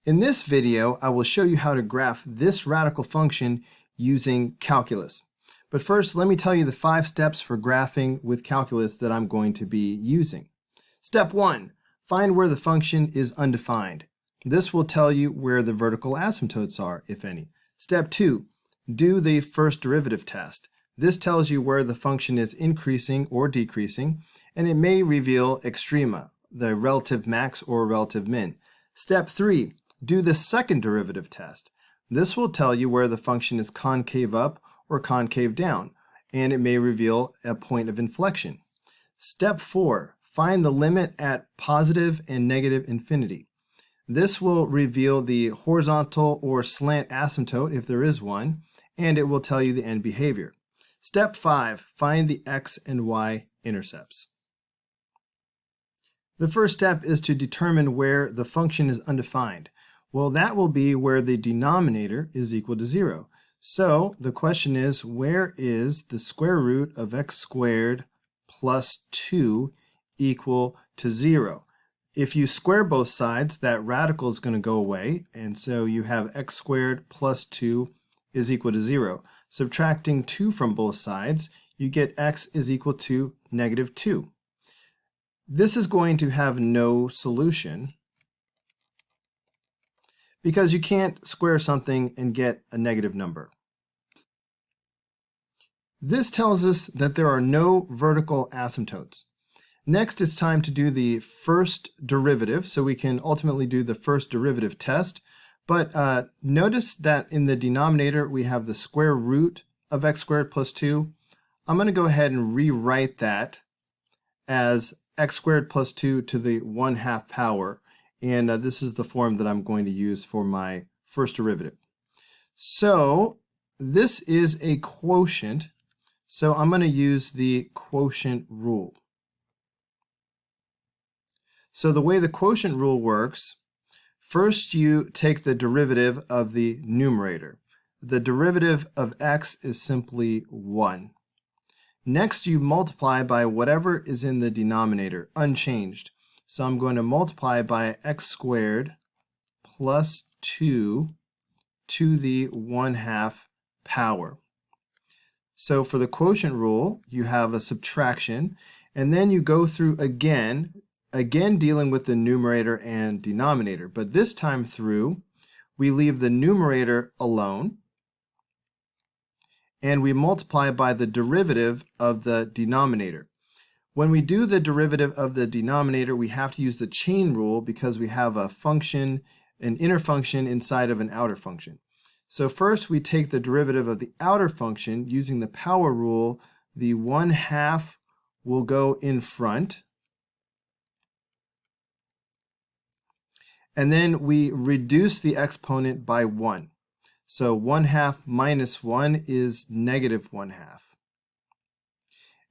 In this video, I will show you how to graph this radical function using calculus. But first, let me tell you the 5 steps for graphing with calculus that I'm going to be using. Step 1. Find where the function is undefined. This will tell you where the vertical asymptotes are, if any. Step 2. Do the first derivative test. This tells you where the function is increasing or decreasing, and it may reveal extrema, the relative max or relative min. Step 3. Do the second derivative test. This will tell you where the function is concave up or concave down, and it may reveal a point of inflection. Step 4. Find the limit at positive and negative infinity. This will reveal the horizontal or slant asymptote, if there is one, and it will tell you the end behavior. Step 5. Find the X and Y intercepts. The first step is to determine where the function is undefined. Well, that will be where the denominator is equal to 0. So the question is, where is the square root of x squared plus 2 equal to 0? If you square both sides, that radical is going to go away, and so you have x squared plus 2 is equal to 0. Subtracting 2 from both sides, you get x is equal to negative 2. This is going to have no solution, because you can't square something and get a negative number. This tells us that there are no vertical asymptotes. Next, it's time to do the first derivative, so we can ultimately do the first derivative test. But notice that in the denominator we have the square root of x squared plus 2. I'm going to go ahead and rewrite that as x squared plus 2 to the 1/2 power. And this is the form that I'm going to use for my first derivative. So this is a quotient, so I'm going to use the quotient rule. So the way the quotient rule works, first you take the derivative of the numerator. The derivative of x is simply 1. Next you multiply by whatever is in the denominator, unchanged. So I'm going to multiply by x squared plus 2 to the 1/2 power. So for the quotient rule, you have a subtraction, and then you go through again dealing with the numerator and denominator. But this time through, we leave the numerator alone, and we multiply by the derivative of the denominator. When we do the derivative of the denominator, we have to use the chain rule because we have a function, an inner function inside of an outer function. So first we take the derivative of the outer function using the power rule. The 1/2 will go in front. And then we reduce the exponent by 1. So 1/2 minus 1 is negative 1/2.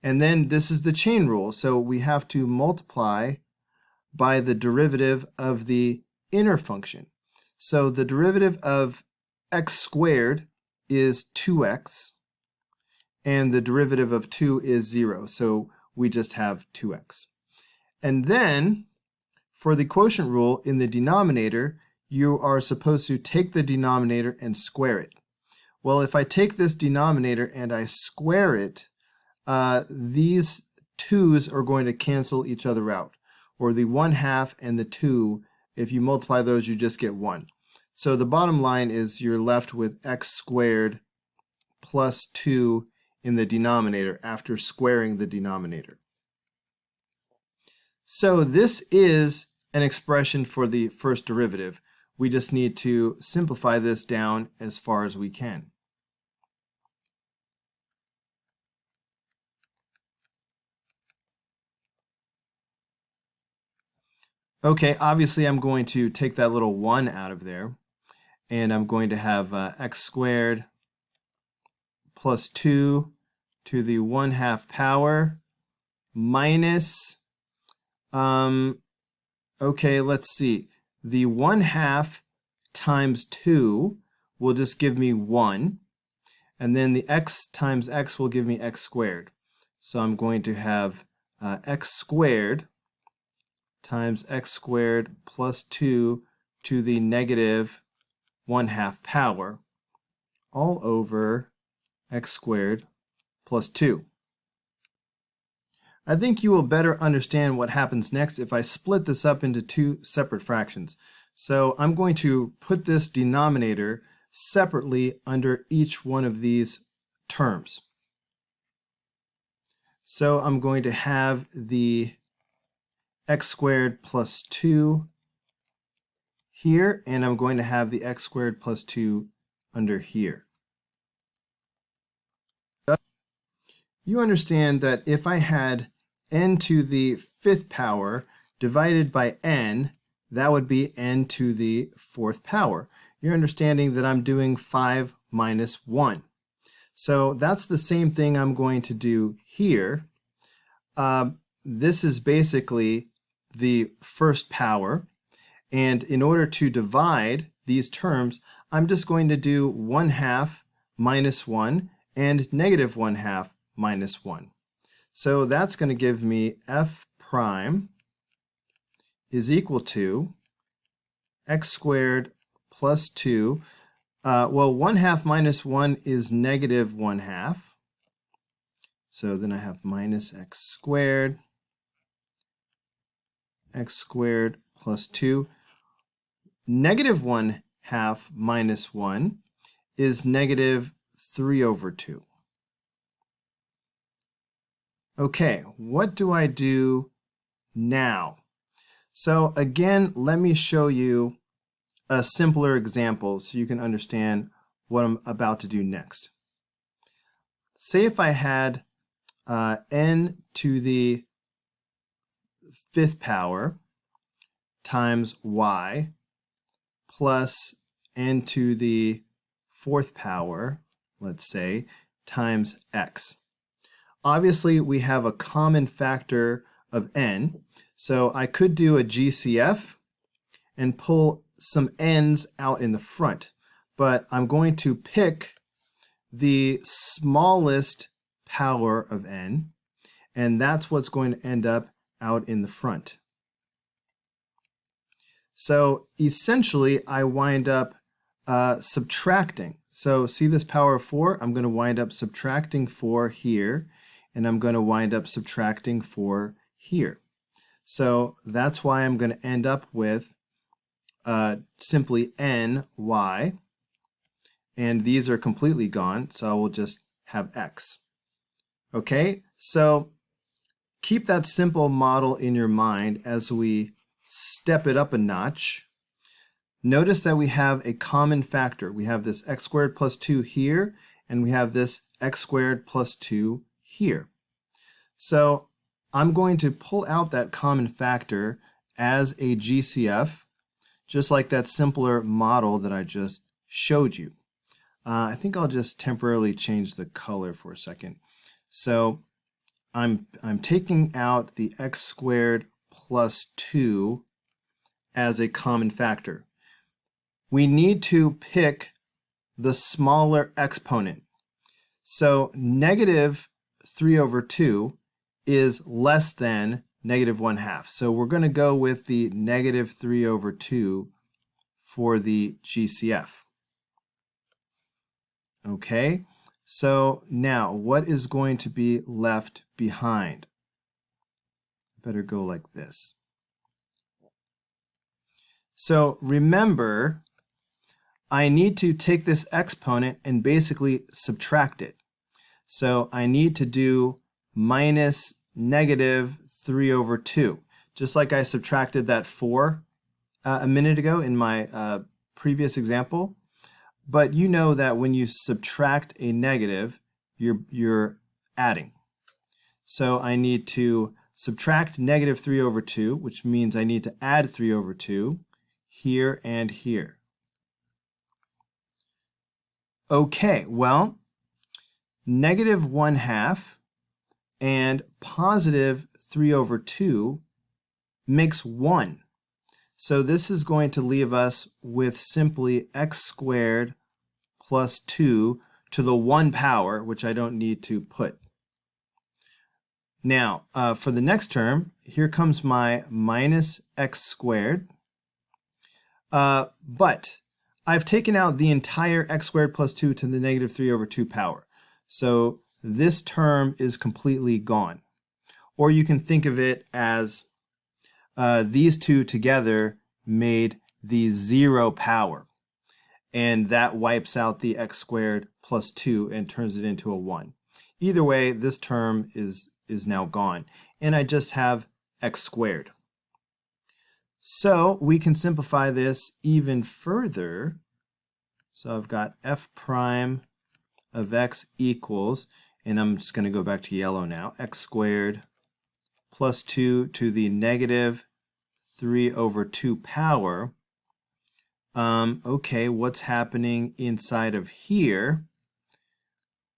And then this is the chain rule, so we have to multiply by the derivative of the inner function. So the derivative of x squared is 2x, and the derivative of 2 is 0, so we just have 2x. And then, for the quotient rule in the denominator, you are supposed to take the denominator and square it. Well, if I take this denominator and I square it, these 2's are going to cancel each other out, or the 1/2 and the 2, if you multiply those, you just get 1. So the bottom line is you're left with x squared plus 2 in the denominator after squaring the denominator. So this is an expression for the first derivative. We just need to simplify this down as far as we can. Okay, obviously I'm going to take that little 1 out of there, and I'm going to have x squared plus 2 to the 1/2 power minus, okay, let's see, the 1/2 times 2 will just give me 1, and then the x times x will give me x squared. So I'm going to have x squared times x squared plus 2 to the negative 1/2 power all over x squared plus 2. I think you will better understand what happens next if I split this up into two separate fractions. So I'm going to put this denominator separately under each one of these terms. So I'm going to have the x squared plus 2 here, and I'm going to have the x squared plus 2 under here. You understand that if I had n to the 5th power divided by n, that would be n to the 4th power. You're understanding that I'm doing 5 minus 1. So that's the same thing I'm going to do here. This is basically the 1st power, and in order to divide these terms, I'm just going to do 1/2 minus 1 and negative 1/2 minus 1. So that's going to give me f prime is equal to x squared plus 2. Well, 1/2 minus 1 is negative 1/2. So then I have minus x squared plus 2. Negative 1/2 minus 1 is negative 3/2. Okay, what do I do now? So again, let me show you a simpler example so you can understand what I'm about to do next. Say if I had n to the 5th power times y plus n to the 4th power, let's say, times x. Obviously, we have a common factor of n, so I could do a GCF and pull some n's out in the front, but I'm going to pick the smallest power of n, and that's what's going to end up out in the front. So essentially, I wind up subtracting. So see this power of 4? I'm going to wind up subtracting 4 here, and I'm going to wind up subtracting 4 here. So that's why I'm going to end up with simply ny, and these are completely gone, so I will just have x. Okay, so keep that simple model in your mind as we step it up a notch. Notice that we have a common factor. We have this x squared plus 2 here, and we have this x squared plus 2 here. So I'm going to pull out that common factor as a GCF, just like that simpler model that I just showed you. I think I'll just temporarily change the color for a second. So I'm taking out the x squared plus 2 as a common factor. We need to pick the smaller exponent. So negative 3/2 is less than negative 1/2. So we're going to go with the negative 3/2 for the GCF. Okay, so now what is going to be left behind? Better go like this. So remember, I need to take this exponent and basically subtract it. So I need to do minus negative 3/2, just like I subtracted that 4 a minute ago in my previous example. But you know that when you subtract a negative, you're adding. So I need to subtract negative 3/2, which means I need to add 3/2 here and here. Okay, well, negative 1/2 and positive 3/2 makes 1. So this is going to leave us with simply x squared plus 2 to the 1 power, which I don't need to put. Now, for the next term, here comes my minus x squared. But I've taken out the entire x squared plus 2 to the negative 3 over 2 power. So this term is completely gone. Or you can think of it as these two together made the 0 power. And that wipes out the x squared plus 2 and turns it into a 1. Either way, this term is now gone. And I just have x squared. So we can simplify this even further. So I've got f prime of x equals, and I'm just going to go back to yellow now, x squared plus 2 to the negative 3 over 2 power. Okay, what's happening inside of here?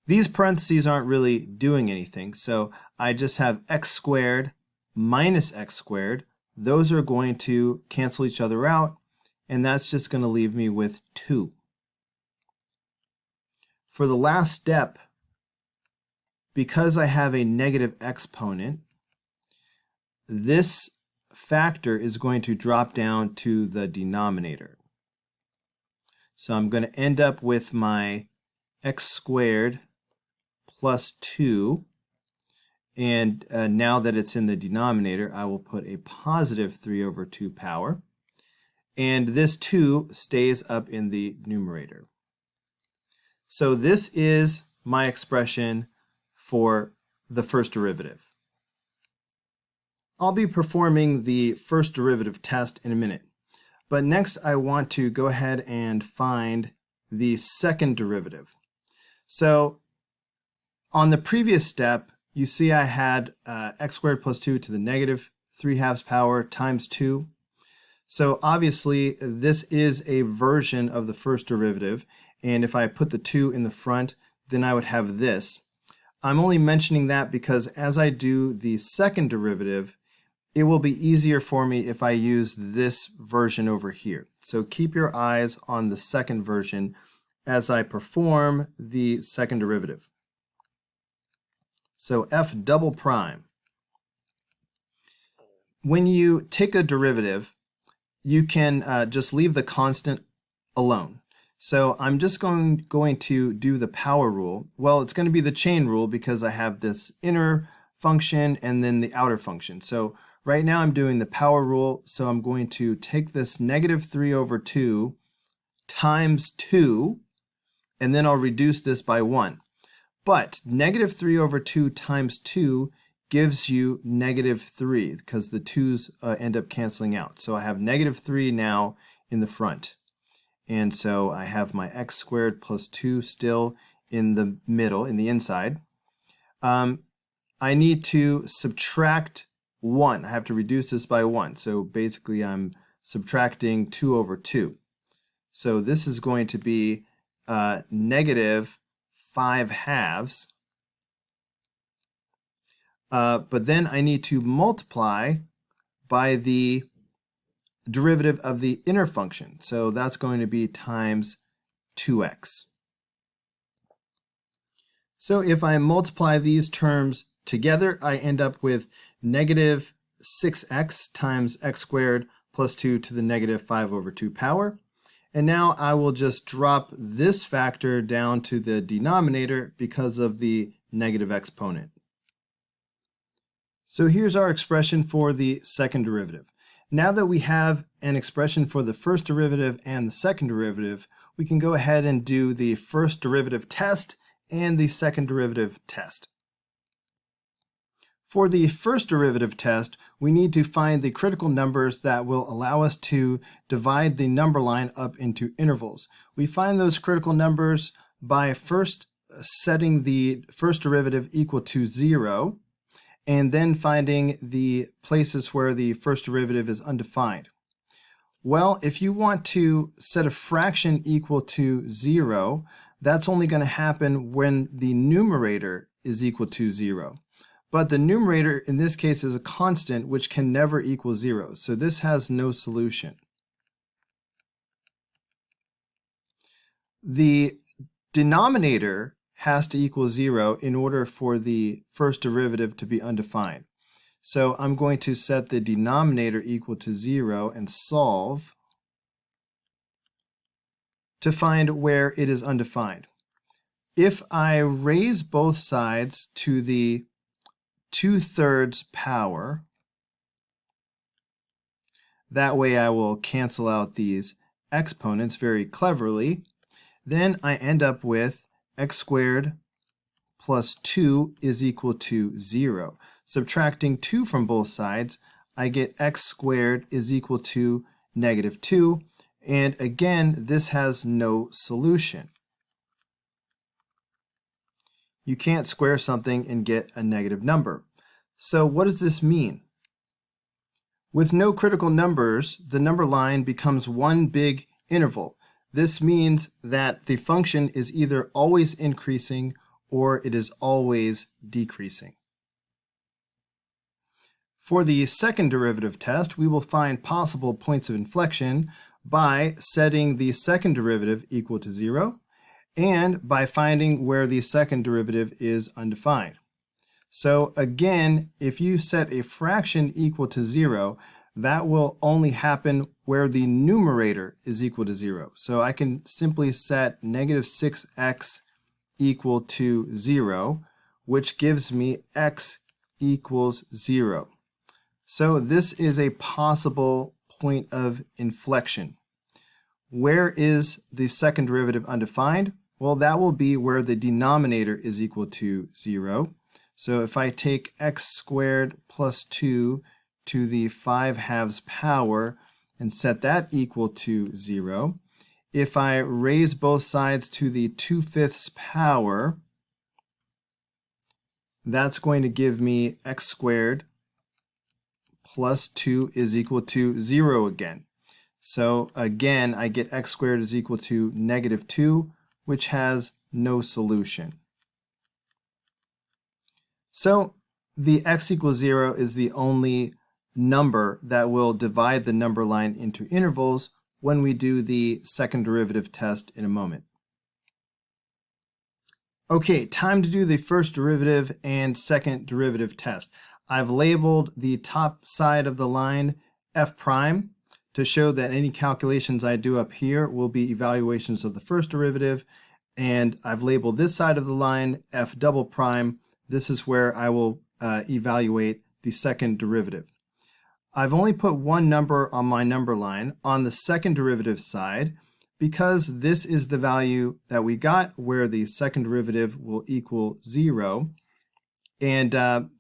These parentheses aren't really doing anything, so I just have x squared minus x squared. Those are going to cancel each other out, and that's just going to leave me with 2. For the last step, because I have a negative exponent, this factor is going to drop down to the denominator. So I'm going to end up with my x squared plus 2. And now that it's in the denominator, I will put a positive 3 over 2 power. And this 2 stays up in the numerator. So this is my expression for the first derivative. I'll be performing the first derivative test in a minute. But next I want to go ahead and find the second derivative. So on the previous step, you see I had x squared plus 2 to the negative 3/2 power times 2. So obviously this is a version of the first derivative, and if I put the 2 in the front, then I would have this. I'm only mentioning that because as I do the second derivative, it will be easier for me if I use this version over here. So keep your eyes on the second version as I perform the second derivative. So f double prime. When you take a derivative, you can just leave the constant alone. So I'm just going to do the power rule. Well, it's going to be the chain rule because I have this inner function and then the outer function. So right now I'm doing the power rule, so I'm going to take this negative 3 over 2 times 2, and then I'll reduce this by 1. But negative 3 over 2 times 2 gives you negative 3 because the 2's end up canceling out. So I have negative 3 now in the front. And so I have my x squared plus 2 still in the middle, in the inside. I need to subtract 1. I have to reduce this by 1. So basically I'm subtracting 2 over 2. So this is going to be negative 5/2. But then I need to multiply by the derivative of the inner function. So that's going to be times 2x. So if I multiply these terms together, I end up with negative 6x times x squared plus 2 to the negative 5 over 2 power. And now I will just drop this factor down to the denominator because of the negative exponent. So here's our expression for the second derivative. Now that we have an expression for the first derivative and the second derivative, we can go ahead and do the first derivative test and the second derivative test. For the first derivative test, we need to find the critical numbers that will allow us to divide the number line up into intervals. We find those critical numbers by first setting the first derivative equal to 0, and then finding the places where the first derivative is undefined. Well, if you want to set a fraction equal to 0, that's only going to happen when the numerator is equal to 0. But the numerator in this case is a constant which can never equal 0, so this has no solution. The denominator has to equal 0 in order for the first derivative to be undefined. So I'm going to set the denominator equal to 0 and solve to find where it is undefined. If I raise both sides to the 2/3 power, that way I will cancel out these exponents very cleverly, then I end up with x squared plus 2 is equal to 0. Subtracting 2 from both sides, I get x squared is equal to -2, and again, this has no solution. You can't square something and get a negative number. So what does this mean? With no critical numbers, the number line becomes one big interval. This means that the function is either always increasing or it is always decreasing. For the second derivative test, we will find possible points of inflection by setting the second derivative equal to 0 and by finding where the second derivative is undefined. So again, if you set a fraction equal to 0, that will only happen where the numerator is equal to 0. So I can simply set -6x equal to 0, which gives me x equals 0. So this is a possible point of inflection. Where is the second derivative undefined? Well, that will be where the denominator is equal to 0. So if I take x squared plus 2 to the 5/2 power and set that equal to 0, if I raise both sides to the 2/5 power, that's going to give me x squared plus 2 is equal to 0 again. So again, I get x squared is equal to -2, which has no solution. So the x equals 0 is the only number that will divide the number line into intervals when we do the second derivative test in a moment. Okay, time to do the first derivative and second derivative test. I've labeled the top side of the line f prime to show that any calculations I do up here will be evaluations of the first derivative, and I've labeled this side of the line f double prime. This is where I will evaluate the second derivative. I've only put one number on my number line on the second derivative side because this is the value that we got where the second derivative will equal 0. And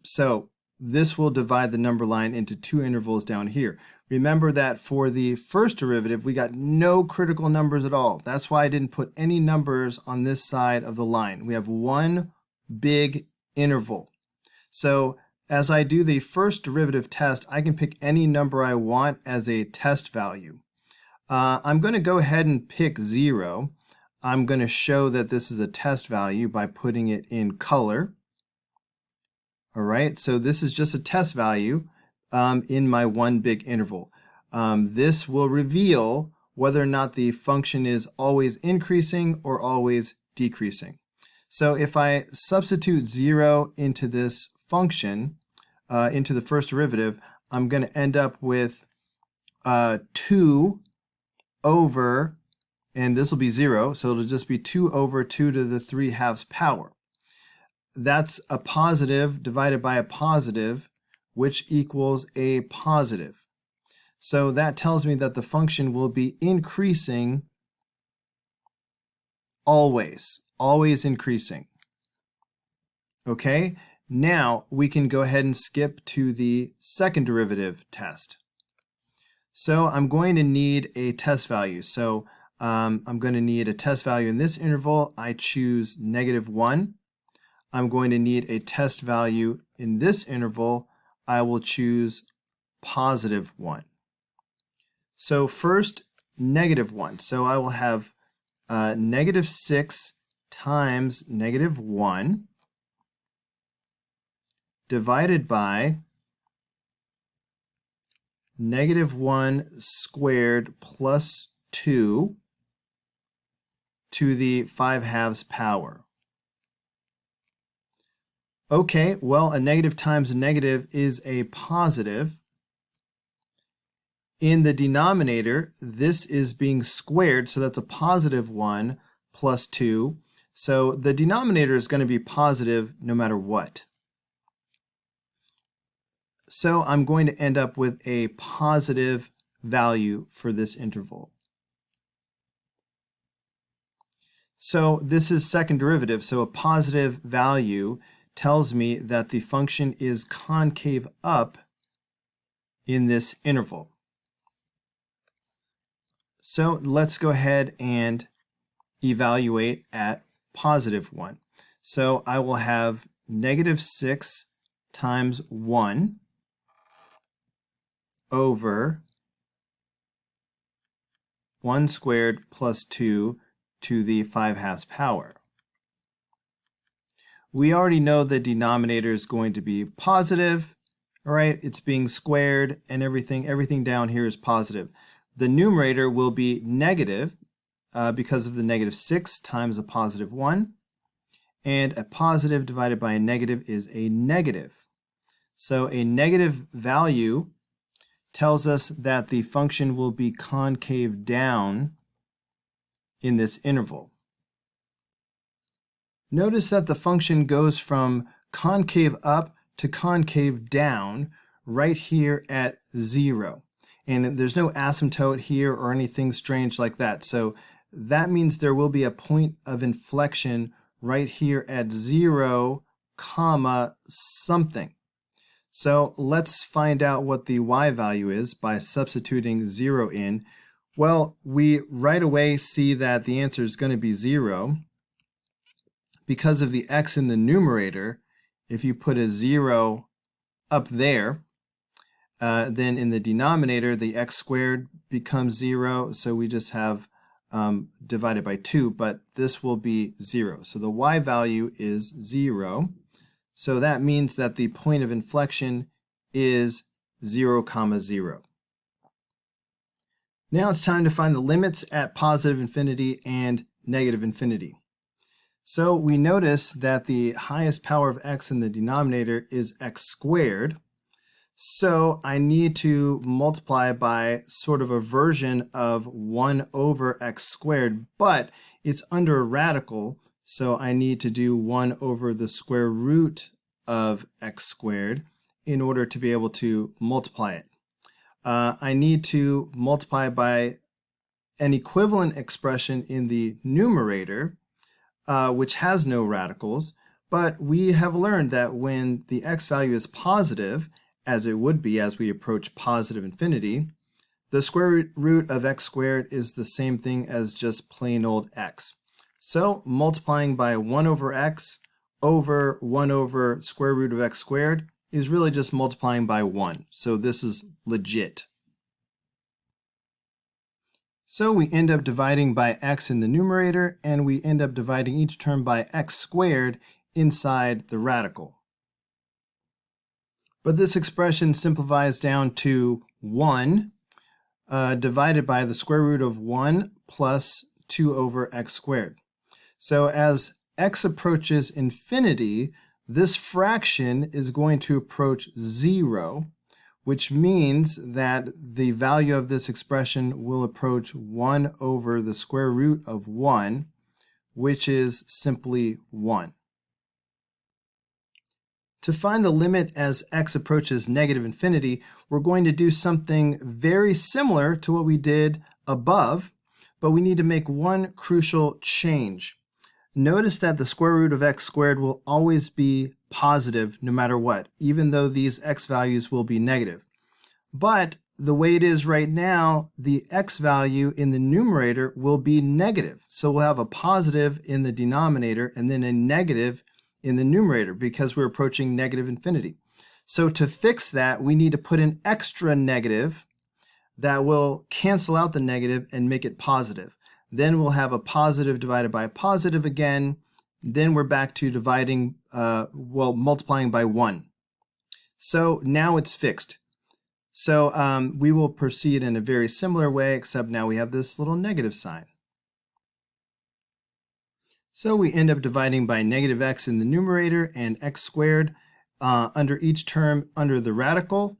so this will divide the number line into two intervals down here. Remember that for the first derivative, we got no critical numbers at all. That's why I didn't put any numbers on this side of the line. We have one big interval. So as I do the first derivative test, I can pick any number I want as a test value. I'm going to go ahead and pick 0. I'm going to show that this is a test value by putting it in color. All right, so this is just a test value in my one big interval. This will reveal whether or not the function is always increasing or always decreasing. So if I substitute 0 into this function, into the first derivative, I'm going to end up with 2 over, and this will be 0, so it'll just be 2 over 2 to the 3/2 power. That's a positive divided by a positive, which equals a positive. So that tells me that the function will be increasing always increasing. Okay, now we can go ahead and skip to the second derivative test. So I'm going to need a test value. So I'm going to need a test value in this interval. I choose -1. I'm going to need a test value in this interval. I will choose +1. So first, -1. So I will have -6 times -1 divided by -1 squared plus 2 to the 5/2 power. Okay, well, a negative times a negative is a positive. In the denominator, this is being squared, so that's a positive 1 plus 2. So the denominator is going to be positive no matter what. So I'm going to end up with a positive value for this interval. So this is second derivative, so a positive value tells me that the function is concave up in this interval. So let's go ahead and evaluate at positive 1. So I will have negative 6 times 1 over 1 squared plus 2 to the 5/2 power. We already know the denominator is going to be positive. All right, it's being squared and everything down here is positive. The numerator will be negative because of the negative 6 times a positive 1. And a positive divided by a negative is a negative. So a negative value tells us that the function will be concave down in this interval. Notice that the function goes from concave up to concave down right here at 0. And there's no asymptote here or anything strange like that. So that means there will be a point of inflection right here at 0, comma, something. So let's find out what the y value is by substituting 0 in. Well, we right away see that the answer is going to be 0 because of the x in the numerator. If you put a 0 up there, then in the denominator, the x squared becomes 0, so we just have divided by 2, but this will be 0. So the y value is 0. So that means that the point of inflection is 0, 0. Now it's time to find the limits at positive infinity and negative infinity. So we notice that the highest power of x in the denominator is x squared. So I need to multiply by sort of a version of 1 over x squared, but it's under a radical, so I need to do 1 over the square root of x squared in order to be able to multiply it. I need to multiply by an equivalent expression in the numerator, which has no radicals, but we have learned that when the x value is positive, as it would be as we approach positive infinity, the square root of x squared is the same thing as just plain old x. So multiplying by 1 over x over 1 over square root of x squared is really just multiplying by 1. So this is legit. So we end up dividing by x in the numerator, and we end up dividing each term by x squared inside the radical. But this expression simplifies down to 1 divided by the square root of 1 plus 2 over x squared. So as x approaches infinity, this fraction is going to approach 0, which means that the value of this expression will approach 1 over the square root of 1, which is simply 1. To find the limit as x approaches negative infinity, we're going to do something very similar to what we did above, but we need to make one crucial change. Notice that the square root of x squared will always be positive no matter what, even though these x values will be negative. But the way it is right now, the x value in the numerator will be negative. So we'll have a positive in the denominator and then a negative in the numerator because we're approaching negative infinity. So to fix that, we need to put an extra negative that will cancel out the negative and make it positive. Then we'll have a positive divided by a positive again. Then we're back to dividing, multiplying by 1. So now it's fixed. So we will proceed in a very similar way, except now we have this little negative sign. So we end up dividing by negative x in the numerator and x squared under each term under the radical.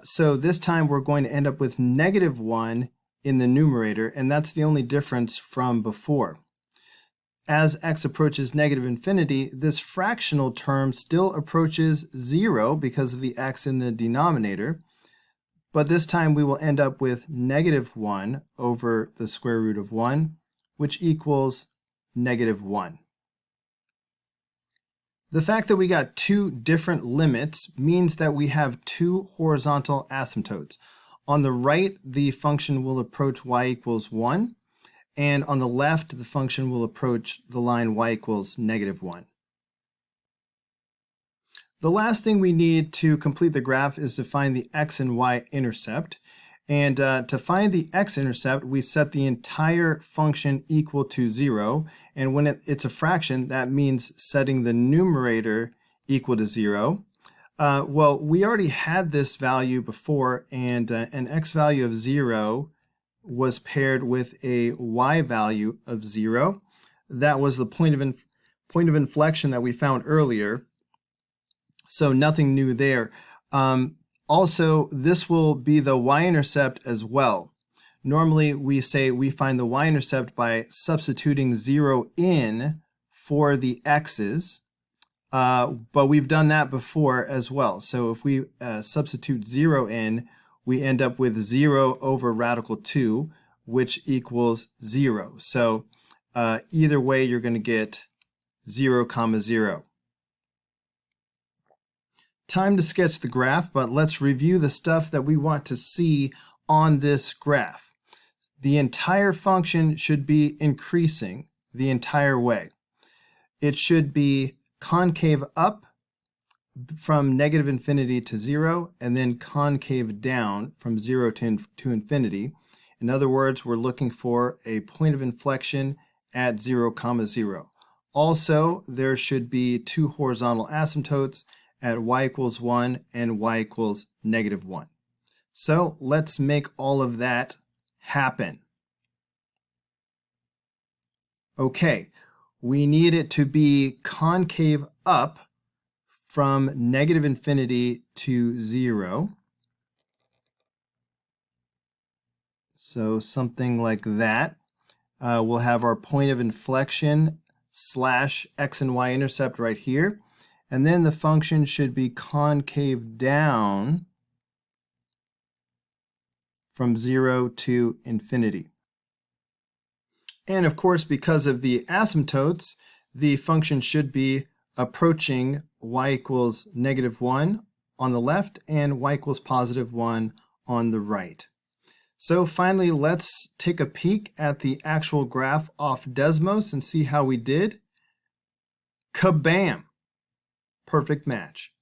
So this time we're going to end up with -1 in the numerator, and that's the only difference from before. As x approaches negative infinity, this fractional term still approaches 0 because of the x in the denominator, but this time we will end up with -1 over the square root of 1, which equals -1. The fact that we got two different limits means that we have two horizontal asymptotes. On the right, the function will approach y equals 1, and on the left, the function will approach the line y equals -1. The last thing we need to complete the graph is to find the x and y intercept. And to find the x-intercept, we set the entire function equal to 0. And when it's a fraction, that means setting the numerator equal to 0. Well, we already had this value before, and an x value of 0 was paired with a y value of 0. That was the point of inflection that we found earlier. So nothing new there. Also, this will be the y-intercept as well. Normally, we say we find the y-intercept by substituting 0 in for the x's, but we've done that before as well. So if we substitute 0 in, we end up with 0 over radical 2, which equals 0. So either way, you're going to get 0, 0. Time to sketch the graph, but let's review the stuff that we want to see on this graph. The entire function should be increasing the entire way. It should be concave up from negative infinity to 0, and then concave down from 0 to infinity. In other words, we're looking for a point of inflection at 0, 0. Also, there should be two horizontal asymptotes at y equals 1 and y equals -1. So let's make all of that happen. Okay, we need it to be concave up from negative infinity to 0. So something like that. We'll have our point of inflection slash x and y intercept right here. And then the function should be concave down from 0 to infinity. And of course, because of the asymptotes, the function should be approaching y equals -1 on the left and y equals +1 on the right. So finally, let's take a peek at the actual graph off Desmos and see how we did. Kabam! Perfect match.